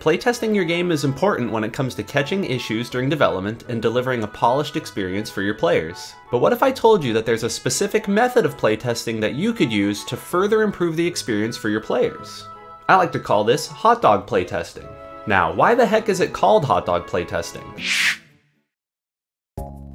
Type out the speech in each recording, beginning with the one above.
Playtesting your game is important when it comes to catching issues during development and delivering a polished experience for your players. But what if I told you that there's a specific method of playtesting that you could use to further improve the experience for your players? I like to call this hot dog playtesting. Now, why the heck is it called hot dog playtesting?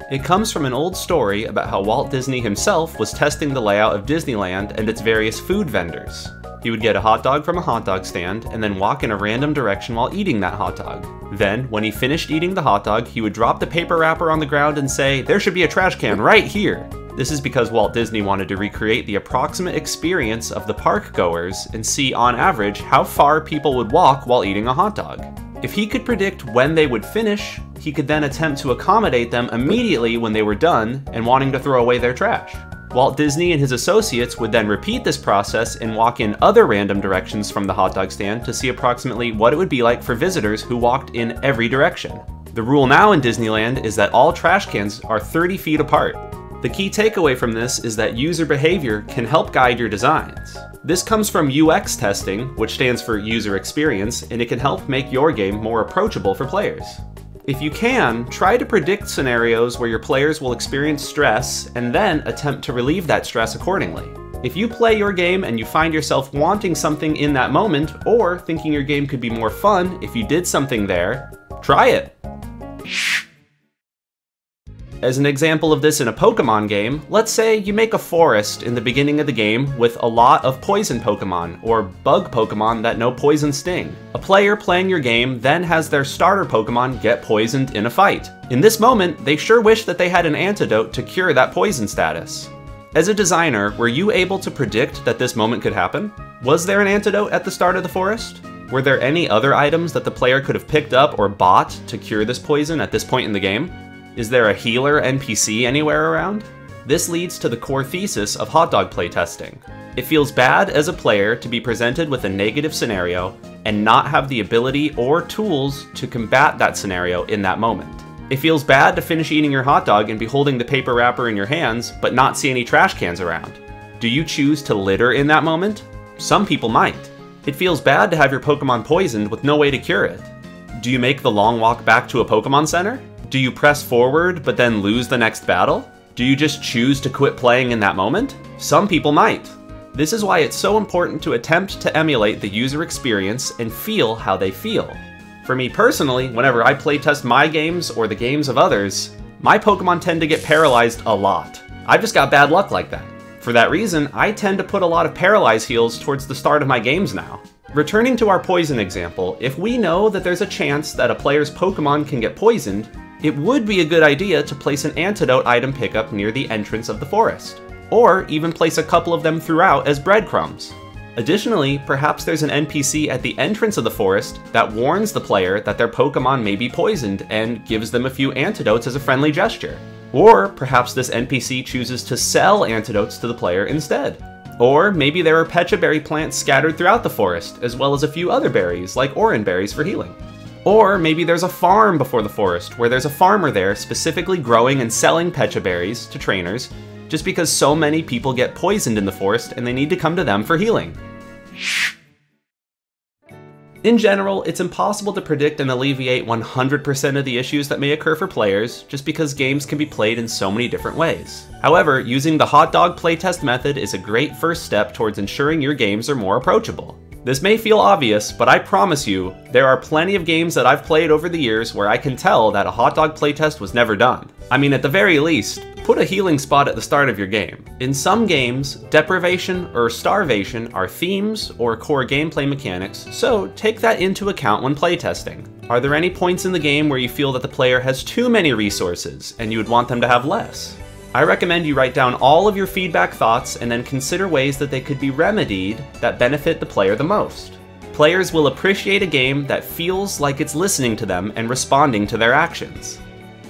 It comes from an old story about how Walt Disney himself was testing the layout of Disneyland and its various food vendors. He would get a hot dog from a hot dog stand and then walk in a random direction while eating that hot dog. Then, when he finished eating the hot dog, he would drop the paper wrapper on the ground and say, "There should be a trash can right here." This is because Walt Disney wanted to recreate the approximate experience of the park goers and see, on average, how far people would walk while eating a hot dog. If he could predict when they would finish, he could then attempt to accommodate them immediately when they were done and wanting to throw away their trash. Walt Disney and his associates would then repeat this process and walk in other random directions from the hot dog stand to see approximately what it would be like for visitors who walked in every direction. The rule now in Disneyland is that all trash cans are 30 feet apart. The key takeaway from this is that user behavior can help guide your designs. This comes from UX testing, which stands for user experience, and it can help make your game more approachable for players. If you can, try to predict scenarios where your players will experience stress and then attempt to relieve that stress accordingly. If you play your game and you find yourself wanting something in that moment, or thinking your game could be more fun if you did something there, try it. As an example of this in a Pokemon game, let's say you make a forest in the beginning of the game with a lot of poison Pokemon, or bug Pokemon that know poison sting. A player playing your game then has their starter Pokemon get poisoned in a fight. In this moment, they sure wish that they had an antidote to cure that poison status. As a designer, were you able to predict that this moment could happen? Was there an antidote at the start of the forest? Were there any other items that the player could have picked up or bought to cure this poison at this point in the game? Is there a healer NPC anywhere around? This leads to the core thesis of hot dog playtesting. It feels bad as a player to be presented with a negative scenario and not have the ability or tools to combat that scenario in that moment. It feels bad to finish eating your hot dog and be holding the paper wrapper in your hands but not see any trash cans around. Do you choose to litter in that moment? Some people might. It feels bad to have your Pokemon poisoned with no way to cure it. Do you make the long walk back to a Pokemon Center? Do you press forward but then lose the next battle? Do you just choose to quit playing in that moment? Some people might. This is why it's so important to attempt to emulate the user experience and feel how they feel. For me personally, whenever I playtest my games or the games of others, my Pokemon tend to get paralyzed a lot. I've just got bad luck like that. For that reason, I tend to put a lot of paralyze heals towards the start of my games now. Returning to our poison example, if we know that there's a chance that a player's Pokemon can get poisoned, it would be a good idea to place an antidote item pickup near the entrance of the forest, or even place a couple of them throughout as breadcrumbs. Additionally, perhaps there's an NPC at the entrance of the forest that warns the player that their Pokemon may be poisoned and gives them a few antidotes as a friendly gesture. Or perhaps this NPC chooses to sell antidotes to the player instead. Or maybe there are Pecha Berry plants scattered throughout the forest, as well as a few other berries like Oran berries for healing. Or maybe there's a farm before the forest where there's a farmer there specifically growing and selling Pecha berries to trainers just because so many people get poisoned in the forest and they need to come to them for healing. In general, it's impossible to predict and alleviate 100% of the issues that may occur for players just because games can be played in so many different ways. However, using the hot dog playtest method is a great first step towards ensuring your games are more approachable. This may feel obvious, but I promise you, there are plenty of games that I've played over the years where I can tell that a hot dog playtest was never done. I mean, at the very least, put a healing spot at the start of your game. In some games, deprivation or starvation are themes or core gameplay mechanics, so take that into account when playtesting. Are there any points in the game where you feel that the player has too many resources and you would want them to have less? I recommend you write down all of your feedback thoughts and then consider ways that they could be remedied that benefit the player the most. Players will appreciate a game that feels like it's listening to them and responding to their actions.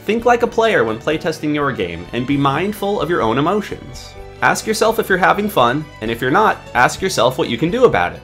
Think like a player when playtesting your game and be mindful of your own emotions. Ask yourself if you're having fun, and if you're not, ask yourself what you can do about it.